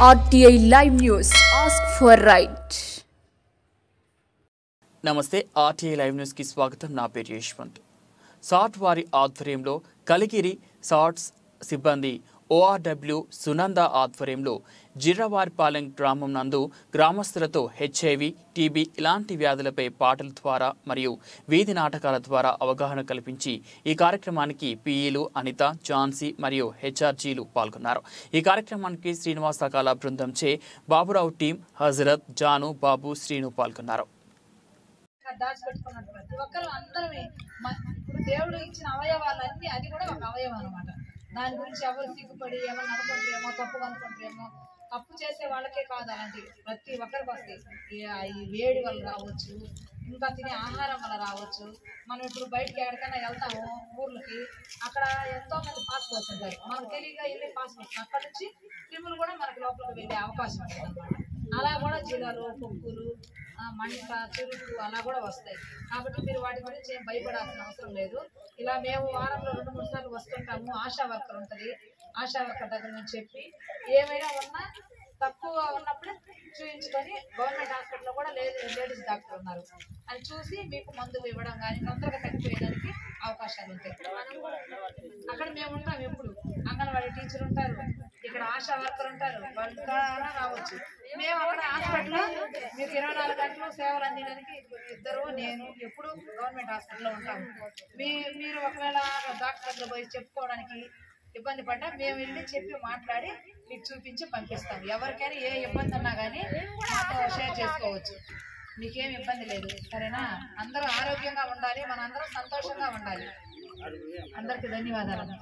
RTI Live News. Ask for right. నమస్తే RTI Live News కి స్వాగతం. నా పేరు యశ్వంత్. సాట్ వారి ఆధ్వర్యంలో కలిగిరి సాట్స్ సిబ్బంది ORW సునంద ఆధ్వర్యంలో జిర్రవారిపాలెం గ్రామం నందు గ్రామస్తులతో HIV, TB ఇలాంటి వ్యాధులపై పాటల ద్వారా మరియు వీధి నాటకాల ద్వారా అవగాహన కల్పించి ఈ కార్యక్రమానికి PEలు అనిత, ఝాన్సీ మరియు HRGలు పాల్గొన్నారు. ఈ కార్యక్రమానికి శ్రీనివాస కళా బృందంచే బాబురావు టీం, హజరత్, జాను, బాబు, శ్రీను పాల్గొన్నారు. దాచిపెట్టుకున్నట్టు ప్రతి ఒక్కరు అందరమే ఇప్పుడు దేవుడు ఇచ్చిన అవయవాలన్నీ అది కూడా ఒక అవయవం అనమాట. దాని గురించి ఎవరు సిగ్గుపడి ఏమన్నా అనుకుంటారేమో, తప్పు అనుకుంటారేమో. తప్పు చేసే వాళ్ళకే కాదు, అలాంటి ప్రతి ఒక్కరికి వస్తాయి. ఈ వేడి వల్ల రావచ్చు, ఇంకా తినే ఆహారం వల్ల రావచ్చు. మనం ఇప్పుడు బయటకి ఎక్కడికైనా వెళ్తాము ఊర్లకి, అక్కడ ఎంతో మంది పాస్ పోతుంటారు, మనకు తెలియక వెళ్ళి పాస్ పోతుంది. అక్కడ నుంచి క్రిములు కూడా మనకి లోపలికి వెళ్ళే అవకాశం ఉంటుంది అనమాట. అలా కూడా జిల్లాలు, పొక్కులు, మంట, చురుకు అలా కూడా వస్తాయి. కాబట్టి మీరు వాటి గురించి ఏం భయపడాల్సిన అవసరం లేదు. ఇలా మేము వారంలో 2-3 సార్లు వస్తుంటాము. ఆశా వర్కర్ ఉంటుంది, ఆశా వర్కర్ దగ్గర నుంచి చెప్పి ఏమైనా ఉన్నా తక్కువ ఉన్నప్పుడే చూపించుకొని గవర్నమెంట్ హాస్పిటల్లో కూడా లేడీస్ డాక్టర్ ఉన్నారు, అది చూసి మీకు మందులు ఇవ్వడం కానీ తొందరగా తగ్గిపోయేదానికి అవకాశాలు ఉంటాయి. అక్కడ మేము ఉంటాం, ఎప్పుడు అంగన్వాడీ టీచర్ ఉంటారు, ఇక్కడ ఆశా వర్కర్ ఉంటారు, వాళ్ళు ఇంకా రావచ్చు. మేము అక్కడ హాస్పిటల్లో మీకు 24 గంటలు సేవలు అందించడానికి ఇద్దరు, నేను ఎప్పుడు గవర్నమెంట్ హాస్పిటల్లో ఉంటాము. మీరు ఒకవేళ డాక్టర్ దగ్గర పోయి చెప్పుకోవడానికి ఇబ్బంది పడ్డా మేము వెళ్ళి చెప్పి మాట్లాడి మీకు చూపించి పంపిస్తాం. ఎవరికైనా ఏ ఇబ్బంది ఉన్నా కానీ మాతో షేర్ చేసుకోవచ్చు, మీకేం ఇబ్బంది లేదు. సరేనా? అందరూ ఆరోగ్యంగా ఉండాలి, మనందరం సంతోషంగా ఉండాలి. అందరికీ ధన్యవాదాలు.